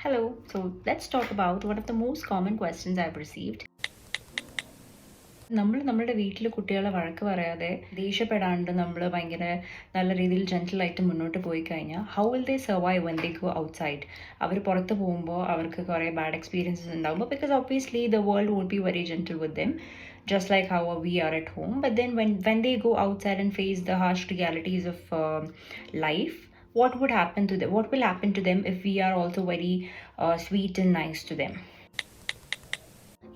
Hello, so let's talk about one of the most common questions I've received. നമ്മുടെ വീട്ടിൽ കുട്ടികളെ വഴക്ക് പറയാതെ ദേഷ്യപ്പെടാണ്ട് നമ്മൾ ഭയങ്കര നല്ല രീതിയിൽ ജെൻറ്റിലായിട്ട് മുന്നോട്ട് പോയി കഴിഞ്ഞാൽ how will they survive when they go outside? അവർ പുറത്ത് പോകുമ്പോൾ അവർക്ക് കുറേ ബാഡ് എക്സ്പീരിയൻസസ് ഉണ്ടാകുമ്പോൾ because obviously the world won't be very gentle with them just like how we are at home. But then when they go outside and face the harsh realities of life, what would happen to them? What will happen to them if we are also very sweet and nice to them?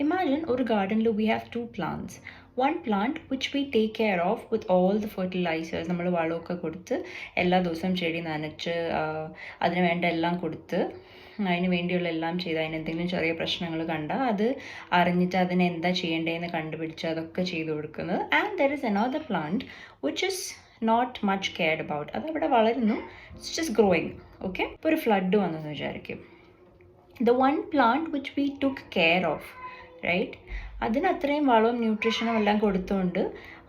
Imagine or garden we have two plants. One plant which we take care of with all the fertilizers. നമ്മൾ വളമൊക്കെ കൊടുത്ത് എല്ലാ ദിവസവും ചെടി നനച്ച് അതിന് വേണ്ട എല്ലാം കൊടുത്ത് അതിന് വേണ്ടിയുള്ള എല്ലാം ചെയ്ത് അതിന് എന്തെങ്കിലും ചെറിയ പ്രശ്നങ്ങൾ കണ്ടാൽ അത് അറിഞ്ഞിട്ട് അതിന് എന്താ ചെയ്യേണ്ടതെന്ന് കണ്ടുപിടിച്ച് അതൊക്കെ ചെയ്തു കൊടുക്കുന്നത്. And there is another plant which is not much cared about. അത് അവിടെ വളരുന്നു, ഇറ്റ്സ് ജസ്റ്റ് ഗ്രോയിങ്. ഓക്കെ, ഇപ്പോൾ ഒരു ഫ്ലഡ് വന്നെന്ന് വിചാരിക്കും. The one plant which we took care of, right, അതിന് അത്രയും വളവും ന്യൂട്രീഷനും എല്ലാം കൊടുത്തുകൊണ്ട്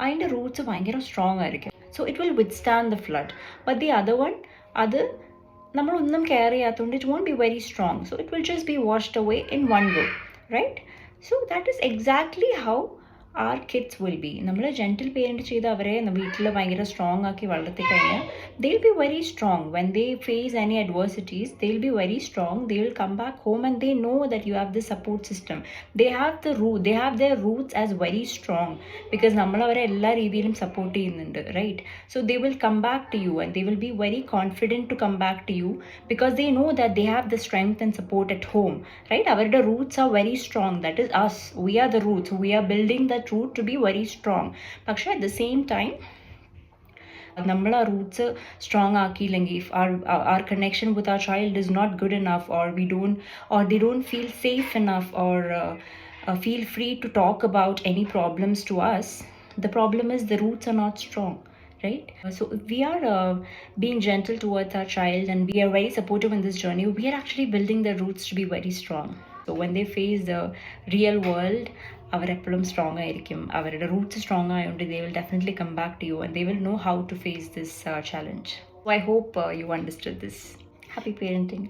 അതിൻ്റെ റൂട്ട്സ് ഭയങ്കര സ്ട്രോങ് ആയിരിക്കും. So it will withstand the flood. But the other one, അത് നമ്മളൊന്നും കെയർ ചെയ്യാത്തതുകൊണ്ട് it won't be very strong. So it will just be washed away in one go, right? So that is exactly how our kids will be. നമ്മൾ gentle parent ചെയ്ത് അവരെ വീട്ടിൽ ഭയങ്കര strong ആക്കി വളർത്തി കഴിഞ്ഞാൽ they will be very strong. When they face any adversities, they will be very strong. They will come back home and they know that you have this support system. They have their roots as very strong because നമ്മൾ അവരെ എല്ലാ രീതിയിലും support ചെയ്യുന്നുണ്ട്, right? So they will come back to you and they will be very confident to come back to you because they know that they have the strength and support at home, right? അവരുടെ roots are very strong. That is us. We are the roots. We are building that root to be very strong. പക്ഷേ at the same time നമ്മൾ ആ roots strong ആക്കിയില്ലെങ്കിൽ, if our connection with our child is not good enough, or they don't feel safe enough, or feel free to talk about any problems to us, the problem is the roots are not strong, right? So if we are being gentle towards our child and we are very supportive in this journey, we are actually building their roots to be very strong. So when they face the real world, അവരെപ്പോഴും strong ആയിരിക്കും. അവരുടെ Roots strong ആയതുകൊണ്ട് they will definitely come back to you and they will know how to face this challenge. So I hope you understood this. Happy parenting.